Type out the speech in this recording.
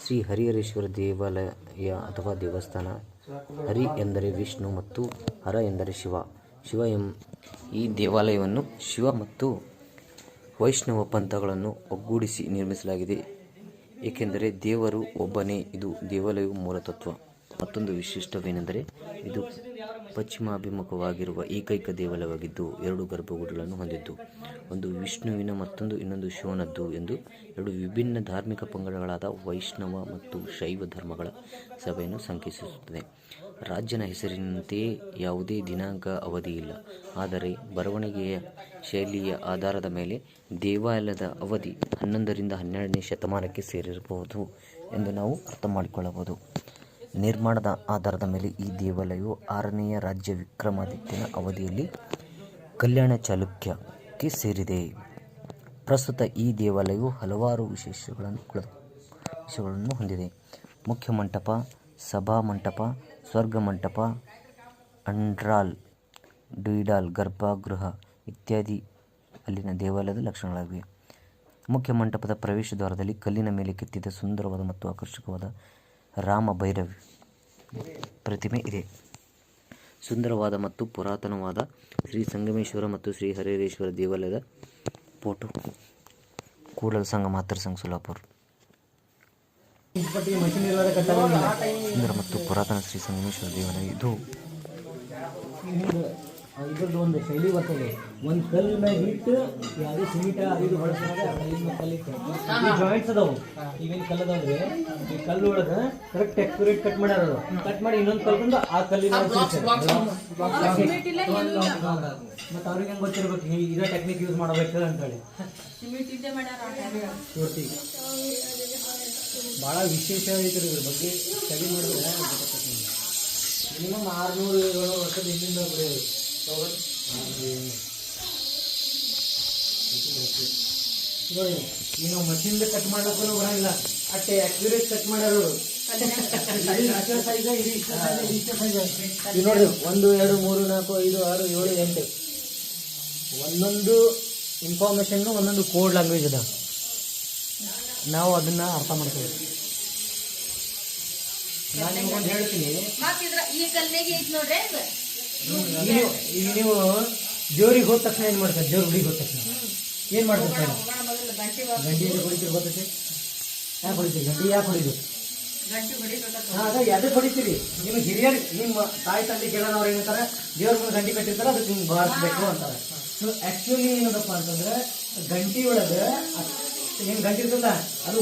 ಶ್ರೀ ಹರಿಹರೇಶ್ವರ ದೇವಾಲಯ ಅಥವಾ ದೇವಸ್ಥಾನ. ಹರಿ ಎಂದರೆ ವಿಷ್ಣು ಮತ್ತು ಹರ ಎಂದರೆ ಶಿವ. ಈ ದೇವಾಲಯವನ್ನು ಶಿವ ಮತ್ತು ವೈಷ್ಣವ ಪಂಥಗಳನ್ನು ಒಗ್ಗೂಡಿಸಿ ನಿರ್ಮಿಸಲಾಗಿದೆ, ಏಕೆಂದರೆ ದೇವರು ಒಬ್ಬನೇ. ಇದು ದೇವಾಲಯವು ಮೂಲತತ್ವ. ಮತ್ತೊಂದು ವಿಶಿಷ್ಟವೇನೆಂದರೆ ಇದು ಪಶ್ಚಿಮಾಭಿಮುಖವಾಗಿರುವ ಏಕೈಕ ದೇವಾಲಯವಾಗಿದ್ದು 2 ಗರ್ಭಗುಡಿಗಳನ್ನು ಹೊಂದಿದ್ದು, ಒಂದು ವಿಷ್ಣುವಿನ ಮತ್ತು ಇನ್ನೊಂದು ಶಿವನದ್ದು ಎಂದು 2 ವಿಭಿನ್ನ ಧಾರ್ಮಿಕ ಪಂಗಡಗಳಾದ ವೈಷ್ಣವ ಮತ್ತು ಶೈವ ಧರ್ಮಗಳ ಸಭೆಯನ್ನು ಸಂಕೇತಿಸುತ್ತದೆ. ರಾಜನ ಹೆಸರಿನಂತೆಯೇ ಯಾವುದೇ ದಿನಾಂಕ ಅವಧಿ ಇಲ್ಲ, ಆದರೆ ಬರವಣಿಗೆಯ ಶೈಲಿಯ ಆಧಾರದ ಮೇಲೆ ದೇವಾಲಯದ ಅವಧಿ 11 ರಿಂದ 12ನೇ ಶತಮಾನಕ್ಕೆ ಸೇರಿರಬಹುದು ಎಂದು ನಾವು ಅರ್ಥ ಮಾಡಿಕೊಳ್ಳಬಹುದು. ನಿರ್ಮಾಣದ ಆಧಾರದ ಮೇಲೆ ಈ ದೇವಾಲಯವು 6ನೇ ರಾಜ ವಿಕ್ರಮಾದಿತ್ಯನ ಅವಧಿಯಲ್ಲಿ ಕಲ್ಯಾಣ ಚಾಲುಕ್ಯಕ್ಕೆ ಸೇರಿದೆ. ಪ್ರಸ್ತುತ ಈ ದೇವಾಲಯವು ಹಲವಾರು ವಿಶೇಷಗಳನ್ನು ಹೊಂದಿದೆ. ಮುಖ್ಯ ಮಂಟಪ, ಸಭಾಮಂಟಪ, ಸ್ವರ್ಗಮಂಟಪ, ಅಂಡ್ರಾಲ್, ಡ್ಯುಡಾಲ್, ಗರ್ಭಗೃಹ ಇತ್ಯಾದಿ ಅಲ್ಲಿನ ದೇವಾಲಯದ ಲಕ್ಷಣಗಳಾಗಿವೆ. ಮುಖ್ಯ ಮಂಟಪದ ಪ್ರವೇಶ ದ್ವಾರದಲ್ಲಿ ಕಲ್ಲಿನ ಮೇಲೆ ಕೆತ್ತಿದ ಸುಂದರವಾದ ಮತ್ತು ಆಕರ್ಷಕವಾದ ರಾಮ ಭೈರವಿ ಪ್ರತಿಮೆ ಇದೆ. ಸುಂದರವಾದ ಮತ್ತು ಪುರಾತನವಾದ ಶ್ರೀ ಸಂಗಮೇಶ್ವರ ಮತ್ತು ಶ್ರೀ ಹರಿಹರೇಶ್ವರ ದೇವಾಲಯದ ಫೋಟೋ. ಕೂಡಲ ಸಂಘ ಮಾತೃ ಸಂಘ ಸೋಲಾಪುರ. ಸುಂದರ ಮತ್ತು ಪುರಾತನ ಶ್ರೀ ಸಂಗಮೇಶ್ವರ ದೇವಾಲಯ. ಇದು ಇದ್ರದ್ದು ಒಂದು ಶೈಲಿ ಬರ್ತದೆ. ಒಂದು ಕಲ್ಲು ಮ್ಯಾಗ ಇಟ್ಟು ಯಾವುದೇ ಸಿಮಿಟ ಅದು ಹೊಳಸ್ತಾರೆ, ಕಲ್ಲಿನ ಕಲ್ಲಿಟ್ಟು ಈ ಜಾಯಿಂಟ್ಸ್ ಅದಾವು. ಈಗೇನು ಕಲ್ಲು ಅದಾವ್ರಿ, ಈ ಕಲ್ಲು ಒಳಗೆ ಕರೆಕ್ಟ್ ಅಕ್ಯುರೇಟ್ ಕಟ್ ಮಾಡ್ಯಾರ. ಕಟ್ ಮಾಡಿ ಇನ್ನೊಂದು ಕಲ್ಲು ಬಂದು ಆ ಕಲ್ಲಿನ ಮತ್ತೆ ಅವ್ರಿಗೆ ಹೆಂಗೆ ಗೊತ್ತಿರ್ಬೇಕು ಇದೇ ಟೆಕ್ನಿಕ್ ಯೂಸ್ ಮಾಡಬೇಕು ಅಂತೇಳಿ. ಭಾಳ ವಿಶೇಷ ಐತೆ ಇದ್ರ ಬಗ್ಗೆ ಸ್ಟಡಿ ಮಾಡಿದ್ರೆ ಮಿನಿಮಮ್ 600-700 ವರ್ಷದ ಹಿಂದಿಂದ ನೋಡಿ. ಈಗ ನಾವು ಮಷಿನ್ದ ಕಟ್ ಮಾಡ್ಲಿಕ್ಕೂ ಬರಂಗಿಲ್ಲ, ಅಷ್ಟೇ ಅಕ್ಯುರೇಟ್ ಕಟ್ ಮಾಡ್ಯಾರ. ನೋಡಿ 1 2 3 4 5 6 7 8 ಒಂದೊಂದು ಇನ್ಫಾರ್ಮೇಶನ್ ಒಂದೊಂದು ಕೋಡ್ ಲ್ಯಾಂಗ್ವೇಜ್ ಅದ. ನಾವು ಅದನ್ನ ಅರ್ಥ ಮಾಡ್ತೀವಿ. ನಾನು ನಿಮ್ಗೊಂದು ಹೇಳ್ತೀನಿ, ಈಗ ನೀವು ದೇವ್ರಿಗೆ ಹೋದ ತಕ್ಷಣ ಏನು ಮಾಡ್ತಾರೆ? ದೇವ್ರ ಗುಡಿಗೆ ಹೋದ ತಕ್ಷಣ ಏನು ಮಾಡ್ತಾರೆ? ಗಂಟೆ ಹೊಡಿತೀರಿ ಗೊತ್ತೈತಿ? ಯಾಕೆ ಹೊಡಿತೀರಿ ಗಂಟೆ? ಯಾಕೆ ಹೊಡಿಬೇಕು? ಅದಕ್ಕೆ ಹೊಡಿತೀರಿ. ನಿಮ್ಗೆ ಹಿರಿಯರು ನಿಮ್ಮ ತಾಯಿ ತಂದೆ ಕೇಳೋನವ್ರು ಏನಂತಾರೆ? ದೇವ್ರ ಮುಂದೆ ಗಂಟೆ ಕಟ್ಟಿರ್ತಾರೆ, ಅದಕ್ಕೆ ನಿಮ್ಗೆ ಬಾರಿಸ್ಬೇಕು ಅಂತಾರೆ. ಆ್ಯಕ್ಚುಲಿ ಏನದಪ್ಪ ಅಂತಂದ್ರೆ ಗಂಟೆ ಒಳಗೆ ಏನು ಗಂಟೆ ಇರ್ತಲ್ಲ ಅದು